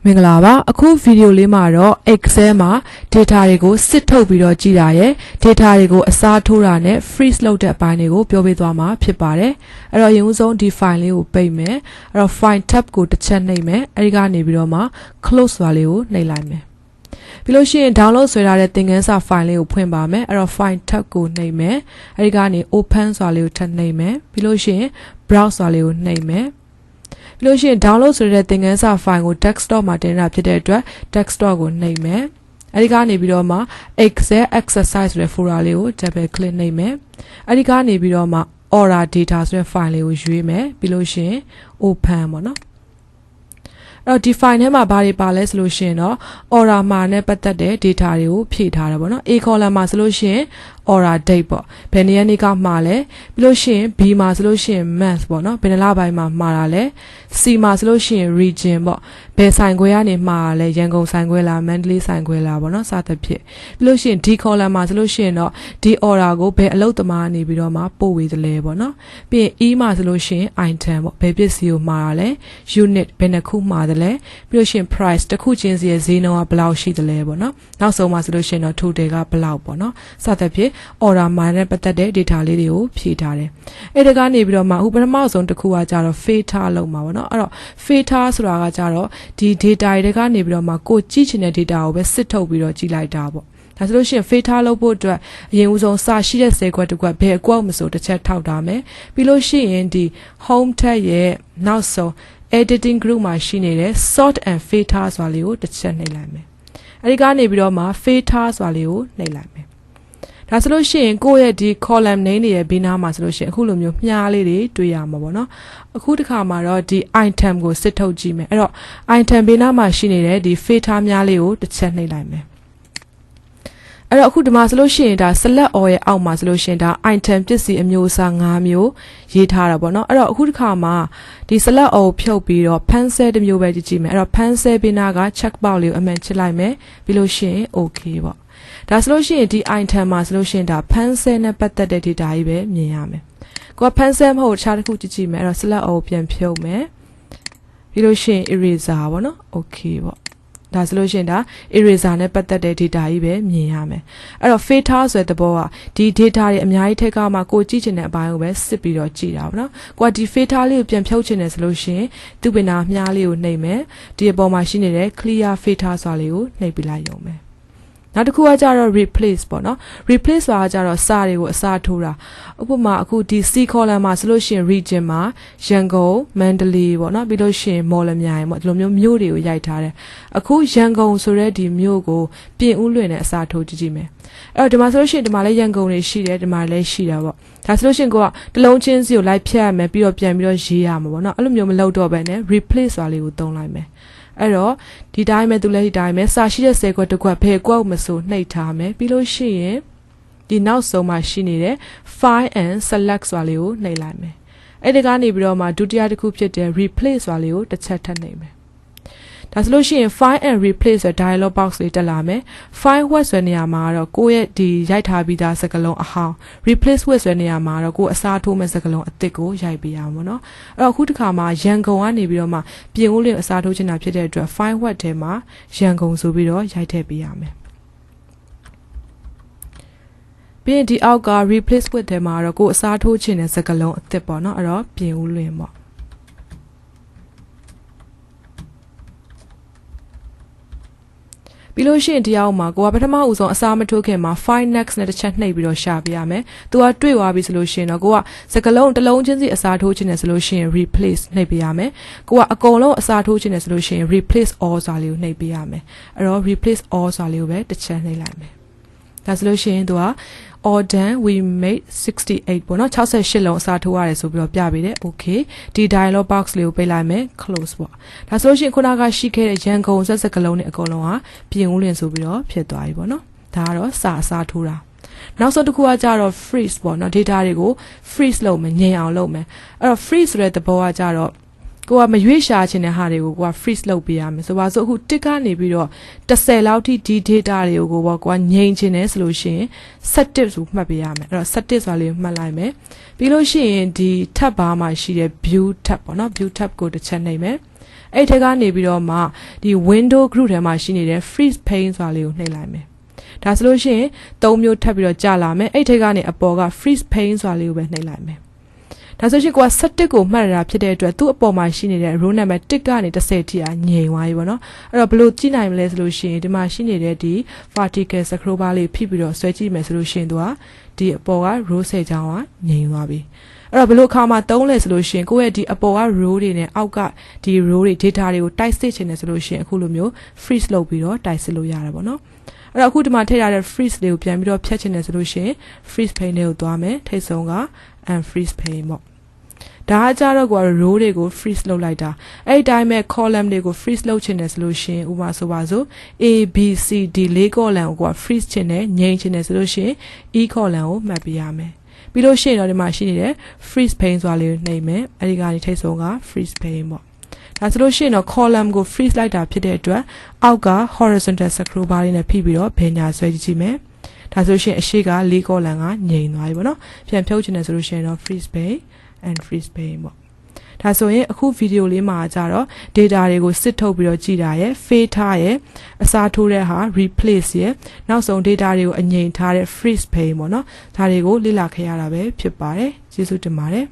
မင်္ဂလာပါအခု video လေးမှာတော့ Excel မှာ data တွေကိုစစ်ထုတ်ပြီးတော့ကြည့်တာရယ် data တွေကိုအစားထိုးတာနဲ့ freeze လုပ်တဲ့အပိုင်းတွေကိုပြောပြသွားမှာဖြစ်ပါတယ်အဲ့တော့အရင်ဆုံးဒီ file လေးကိုပိတ်မယ်အဲ့တော့ file tab ကိုတစ်ချက်နှိပ်မယ်အဲ့ဒီကနေပြီးတော့မှ close စွာလေးကိုနှိပ်လိုက်မယ်ပြီးလို့ရှိရင် download ဆွဲထားတဲ့သင်ခန်းစာ file လေးကိုဖွင့်ပါမယ်အဲ့တော့ file tab ကိုနှိပ်မယ်အဲ့ဒီကနေ open စွာလေးကိုထပ်နှိပ်မယ်ပြီးလို့ရှိရင် browse စွာလေးကိုနှိပ်မယ်ပြီးလို့ရှိရင် download ဆိုတဲ့သင်ခန်းစာ file ကို desktop မှာတင်တာဖြစ်တဲ့အတွက် desktop ကိုနှိပ်မယ်အဲ့ဒီကနေပြီးတော့မှ Excel exercise ဆိုတဲ့ folder လေးကို double click နှိပ်မယ်အဲ့ဒီကနေပြီးတော့မှ order data ဆိုတဲ့ file လေးကိုရွေးမယ်ပြီးလို့ရှိရင် open ပေါ့နော်အဲ့တော့ဒီ file ထဲမှာဘာတွေပါလဲဆိုလို့ရှိရင်တော့ order မှာနဲ့ပတ်သက်တဲ့ data တွေကိုဖြည့်ထားတာပေါ့နော် A column မှာဆိုလို့ရှိရင် order date ပေါ့ဘယ်နေ့ကမှာလဲပြီးလို့ရှိရင် B မှာဆိုလို့ရှိရင် month ပေါ့နော်ဘယ်လပိုင်းမှာမှာတာလဲ C မှာဆိုလို့ရှိရင် region ပေါ့ဘယ်ဆိုင်ခွဲကနေမှာလဲရန်ကုန်ဆိုင်ခွဲလားမန္တလေးဆိုင်ခွဲလားပေါ့နော်စသဖြင့်ပြီးလို့ရှိရင် D column မှာဆိုလို့ရှိရင်တော့ဒီ order ကိုဘယ်အလုပ်သမားနေပြီးတော့မှပို့ဝေသလဲပေါ့နော်ပြီးရင် E မှာဆိုလို့ရှိရင် item ပေါ့ဘယ်ပစ္စည်းကိုမှာတာလဲ unit ဘယ်နှခုမှာတယ်လဲပြီးလို့ရှိရင် price တစ်ခုချင်းစီရဲ့ဈေးနှုန်းကဘယ်လောက်ရှိတယ်လဲပေါ့နော်နောက်ဆုံးမှာဆိုလို့ရှိရင်တော့ total ကဘယ်လောက်ပေါ့နော်စသဖြင့် order မှာနဲ့ပတ်သက်တဲ့ data လေးတွေကိုဖြည့်ထားတယ်အဲ့ဒါကနေပြီးတော့မှအခုပထမဆုံးတစ်ခုကကြတော့ filter လောက်မှာပေါ့နော်အဲ့တော့ filter ဆိုတာကကြတော့ဒီ data တွေကနေပြီးတော့မှကိုကြည့်ချင်တဲ့ data ကိုပဲစစ်ထုတ်ပြီးတော့ကြည့်လိုက်တာပေါ့ဒါဆိုလို့ရှိရင် filter လုပ်ဖို့အတွက်အရင်ဦးဆုံးစာရှိတဲ့10ခွက်တစ်ခွက်ဘယ်အကွက်မဆိုတစ်ချက်ထောက်ထားမယ်ပြီးလို့ရှိရင်ဒီ home tab ရဲ့နောက်ဆုံး editing group မှာရှိနေတဲ့ sort and filter ဆိုတာလေးကိုတစ်ချက်နှိပ်လိုက်မယ်အဲဒီကနေပြီးတော့မှ filter ဆိုတာလေးကိုနှိပ်လိုက်မယ်ဒါဆိုလို့ရှိရင်ကိုယ့်ရဲ့ဒီ column name တွေရဲ့ဘေးနားမှာဆိုလို့ရှိရင်အခုလိုမျိုးမြားလေးတွေတွေ့ရမှာပေါ့နော်အခုတစ်ခါမှာတော့ဒီ item ကိုစစ်ထုတ်ကြည့်မယ်အဲ့တော့ item ဘေးနားမှာရှိနေတဲ့ဒီ filter များလေးကိုတစ်ချက်နှိပ်လိုက်မယ်အဲ့တော့အခုဒီမှာဆိုလို့ရှိရင်ဒါ select all ရဲ့အောက်မှာဆိုလို့ရှိရင်ဒါ item ပစ္စည်းအမျိုးအစား5မျိုးရေးထားတာပေါ့နော်အဲ့တော့အခုတစ်ခါမှာဒီ select all ဖြုတ်ပြီးတော့ pencil တစ်မျိုးပဲကြည့်မယ်အဲ့တော့ pencil ဘေးနားက check box လေးကိုအမှန်ချစ်လိုက်မယ်ပြီးလို့ရှိရင် okay ပေါ့ဒါဆိုလို့ရှိရင်ဒီ item မှာဆိုလို့ရှိရင်ဒါ pencil နဲ့ပတ်သက်တဲ့ data ကြီးပဲမြင်ရမယ်ကိုက pencil မဟုတ်တခြားတစ်ခုကြည့်မယ်အဲ့တော့ select all ပြန်ဖြုတ်မယ်ပြီးလို့ရှိရင် eraser ပေါ့နော် okay ပေါ့ဒါဆိုလို့ရှိရင်ဒါ eraser နဲ့ပတ်သက်တဲ့ data ကြီးပဲမြင်ရမယ်အဲ့တော့ filter ဆိုတဲ့သဘောကဒီ data တွေအများကြီးထက်ကမှကိုကြည့်ချင်တဲ့အပိုင်းကိုပဲစစ်ပြီးတော့ကြည့်တာပေါ့နော်ကိုကဒီ filter လေးကိုပြန်ဖြုတ်ချင်တယ်ဆိုလို့ရှိရင်သူ့ပင်နာမြားလေးကိုနှိပ်မယ်ဒီအပေါ်မှာရှိနေတဲ့ clear filter ဆိုတာလေးကိုနှိပ်ပြလိုက်ရုံပဲနောက်တစ်ခုကကြတော့ replace ပေါ့နော် replace ဆိုတာကြတော့စာတွေကိုအစားထိုးတာဥပမာအခုဒီ C column မှာဆိုလို့ရှိရင် region မှာရန်ကုန်မန္တလေးပေါ့နော်ပြီးလို့ရှိရင်မော်လမြိုင်ပေါ့ဒီလိုမျိုးမြို့တွေကိုရိုက်ထားတယ်အခုရန်ကုန်ဆိုတဲ့ဒီမြို့ကိုပြင်ဦးလွင်နဲ့အစားထိုးကြည့်မယ်အဲ့တော့ဒီမှာဆိုလို့ရှိရင်ဒီမှာလည်းရန်ကုန်တွေရှိတယ်ဒီမှာလည်းရှိတာပေါ့ဒါဆိုလို့ရှိရင်ကိုကတလုံးချင်းစီကိုလိုက်ဖြတ်ရမယ်ပြီးတော့ပြန်ပြီးတော့ရေးရမှာပေါ့နော်အဲ့လိုမျိုးမလုပ်တော့ဘဲနဲ့ replace ဆိုတာလေးကိုသုံးလိုက်မယ်အဲ့တော့ဒီတိုင်းပဲသူလည်းဒီတိုင်းပဲစာရှိတဲ့10ခွက်တစ်ခွက်ဘယ်ကွက်မဆိုနှိပ်ထားမယ်ပြီးလို့ရှိရင်ဒီနောက်ဆုံးမှာရှိနေတဲ့ file and select ဆိုတာလေးကိုနှိပ်လိုက်မယ်အဲ့ဒီကနေပြီးတော့မှဒုတိယတစ်ခုဖြစ်တဲ့ replace ဆိုတာလေးကိုတစ်ချက်ထပ်နှိပ်မယ်ဒါဆိုလို့ရှိရင် file and replace ဆိုတဲ့ dialog box လေးတက်လာမယ် file with ဆိုတဲ့နေရာမှာတော့ကိုယ့်ရဲ့ဒီရိုက်ထားပြီးသားစကားလုံးအဟောင်း replace with ဆိုတဲ့နေရာမှာတော့ကိုယ်အစားထိုးမဲ့စကားလုံးအသစ်ကိုရိုက်ပေးရမှာပေါ့နော်အဲ့တော့အခုတစ်ခါမှာရန်ကုန်ကနေပြီးတော့မှပြင်ဦးလင်းအစားထိုးချင်တာဖြစ်တဲ့အတွက် file with ထဲမှာရန်ကုန်ဆိုပြီးတော့ရိုက်ထည့်ပေးရမယ်ပြီးရင်ဒီအောက်က replace with ထဲမှာတော့ကိုယ်အစားထိုးချင်တဲ့စကားလုံးအသစ်ပေါ့နော်အဲ့တော့ပြင်ဦးလင်းပေါ့ပြီးလို့ရှိရင်တရားမှာကိုကပထမဦးဆုံးအစားမထိုးခင်မှာ file next နဲ့တစ်ချက်နှိပ်ပြီးတော့ရှာပြရမယ်။သူကတွေ့သွားပြီဆိုလို့ရှိရင်တော့ကိုကစကလုံးတစ်လုံးချင်းစီအစားထိုးခြင်းနဲ့ဆိုလို့ရှိရင် replace နှိပ်ပြရမယ်။ကိုကအကုန်လုံးအစားထိုးခြင်းနဲ့ဆိုလို့ရှိရင် replace all ဆိုတာလေးကိုနှိပ်ပြရမယ်။အဲ့တော့ replace all ဆိုတာလေးကိုပဲတစ်ချက်နှိပ်လိုက်မယ်။ဒါဆိုလို့ရှိရင်သူက all done we made 68ပေါ့နော်68လုံးအစားထိုးရတယ်ဆိုပြီးတော့ပြပေးတယ် okay ဒီ dialog box လေးကိုပိတ်လိုက်မယ် close ပေါ့ဒါဆိုလို့ရှိရင်ခုနကရှိခဲ့တဲ့ရန်ကုန်စကလုံးနဲ့အကုန်လုံးကပြင်ဦးလင်ဆိုပြီးတော့ဖြစ်သွားပြီပေါ့နော်ဒါကတော့စာအစားထိုးတာနောက်ဆုံးတစ်ခုကကြတော့ freeze ပေါ့နော် data တွေကို freeze လုပ်မယ်ငြိမ်အောင်လုပ်မယ်အဲ့တော့ freeze ဆိုတဲ့သဘောကကြတော့ကိုကမရွေးရှာချင်တဲ့ဟာတွေကိုကိုက freeze လုပ်ပေးရမယ်ဆိုပါစို့အခုတစ်ကနေပြီးတော့10လောက်ထိဒီ data တွေကိုကိုကငြိမ်ချင်တယ်ဆိုလို့ရှိရင်17ဆိုမှတ်ပေးရမယ်အဲ့တော့17ဆိုတာလေးမှတ်လိုက်မယ်ပြီးလို့ရှိရင်ဒီ tab bar မှာရှိတဲ့ view tab ပေါ့နော် view tab ကိုတစ်ချက်နှိပ်မယ် အဲ့ထက်ကနေပြီးတော့မှဒီ window group ထဲမှာရှိနေတဲ့ freeze pane ဆိုတာလေးကိုနှိပ်လိုက်မယ်ဒါဆိုလို့ရှိရင်3မျိုးထပ်ပြီးတော့ကြာလာမယ်အဲ့ထက်ကနေအပေါ်က freeze pane ဆိုတာလေးကိုပဲနှိပ်လိုက်မယ်ဒါဆိုရှင်ကိုက17ကိုမှတ်ရတာဖြစ်တဲ့အတွက်သူ့အပေါ်မှာရှိနေတဲ့ row number 1ကနေ10ထိငြိမ်သွားပြီပေါ့နော်အဲ့တော့ဘယ်လိုကြည့်နိုင်မလဲဆိုလို့ရှိရင်ဒီမှာရှိနေတဲ့ဒီ vertical scroll bar လေးဖိပြီးတော့ဆွဲကြည့်မယ်ဆိုလို့ရှိရင်သူကဒီအပေါ်က row 10ချောင်းကငြိမ်သွားပြီအဲ့တော့ဘယ်လိုအခါမှာသုံးလဲဆိုလို့ရှိရင်ကိုယ့်ရဲ့ဒီအပေါ်က row တွေနဲ့အောက်ကဒီ row တွေ data တွေကိုတိုက်စစ်ချင်တယ်ဆိုလို့ရှိရင်အခုလိုမျိုး freeze လုပ်ပြီးတော့တိုက်စစ်လို့ရတယ်ပေါ့နော်အဲ့တော့အခုဒီမှာထည့်ရတဲ့ freeze လေးကိုပြန်ပြီးတော့ဖြတ်ချင်တယ်ဆိုလို့ရှိရင် freeze pane လေးကိုသွားမယ်ထိတ်ဆုံးက unfreeze pane ပေါ့ဒါကကြတော့ကို row တွေကို freeze လုပ်လိုက်တာအဲ့ဒီတိုင်းပဲ column တွေကို freeze လုပ်ချင်တယ်ဆိုလို့ရှိရင်ဥပမာဆိုပါစို့ A B C D 4 column ကို freeze ချင်တယ်ငြိမ်ချင်တယ်ဆိုလို့ရှိရင် E column ကိုမှတ်ပြရမယ်ပြီးလို့ရှိရင်တော့ဒီမှာရှိနေတဲ့ freeze pane ဆိုတာလေးကိုနှိပ်မယ်အဲ့ဒီကနေထိတ်ဆုံးက freeze pane ပေါ့ဒါဆိုလို့ရှိရင်တော့ column ကို freeze လိုက်တာဖြစ်တဲ့အတွက်အောက်က horizontal scroll bar လေးနဲ့ဖိပြီးတော့ဘယ်ညာဆွဲကြည့်မယ်ဒါဆိုရှင်အရှိက4 column ကငြိမ်သွားပြီပေါ့နော်ပြန်ဖြုတ်ချင်တယ်ဆိုလို့ရှိရင်တော့ freeze pane and freeze pane ပေါ့ဒါဆိုရင်အခုဗီဒီယိုလေးမှာကြတော့ data တွေကိုစစ်ထုတ်ပြီးတော့ကြည့်တာရယ် fade ထားရယ်အစားထိုးတဲ့ဟာ replace ရယ်နောက်ဆုံး data တွေကိုအငြိမ်ထားတဲ့ freeze pane ပေါ့နော်ဒါတွေကိုလေ့လာခဲ့ရတာပဲဖြစ်ပါတယ်ကျေးဇူးတင်ပါတယ်